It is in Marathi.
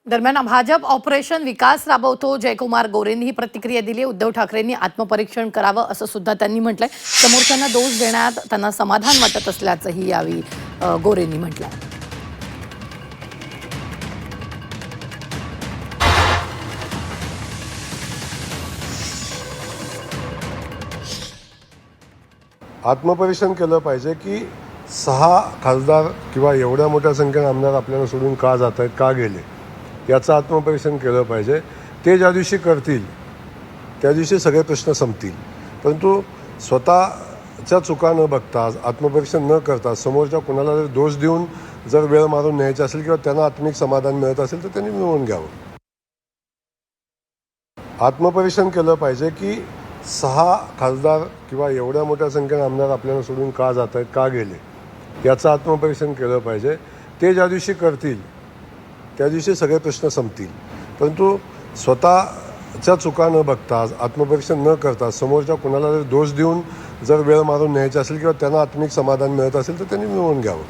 दरम्यान भाजप ऑपरेशन विकास राबवतो जयकुमार गोरेंनी ही प्रतिक्रिया दिली. उद्धव ठाकरेंनी आत्मपरीक्षण करावं असं सुद्धा त्यांनी म्हटलंय. समोरच्यांना दोष देण्यात त्यांना समाधान वाटत असल्याचंही यावेळी गोरेंनी म्हटलंय. आत्मपरीक्षण केलं पाहिजे की 6 खासदार किंवा एवढ्या मोठ्या संख्येने आमदार आपल्याला सोडून का जात आहेत, का गेले, याचं आत्मपरीक्षण केलं पाहिजे. ते ज्या दिवशी करतील त्या दिवशी सगळे प्रश्न संपतील. परंतु स्वतःच्या चुका न बघता, आत्मपरीक्षण न करता, समोरच्या कोणाला जर दोष देऊन जर वेळ मारून न्यायची असेल किंवा त्यांना आत्मिक समाधान मिळत असेल तर त्यांनी मिळवून घ्यावं. आत्मपरीक्षण केलं पाहिजे की 6 खासदार किंवा एवढ्या मोठ्या संख्येने आमदार आपल्याला सोडून का जात आहेत, का गेले, याचं आत्मपरीक्षण केलं पाहिजे. ते ज्या दिवशी करतील त्या दिवशी सगळे प्रश्न संपतील. परंतु स्वतःच्या चुका न बघता, आत्मपरीक्षण न करता, समोरच्या कोणाला जर दोष देऊन जर वेळ मारून न्यायची असेल किंवा त्यांना आत्मिक समाधान मिळत असेल तर त्यांनी मिळवून घ्यावं.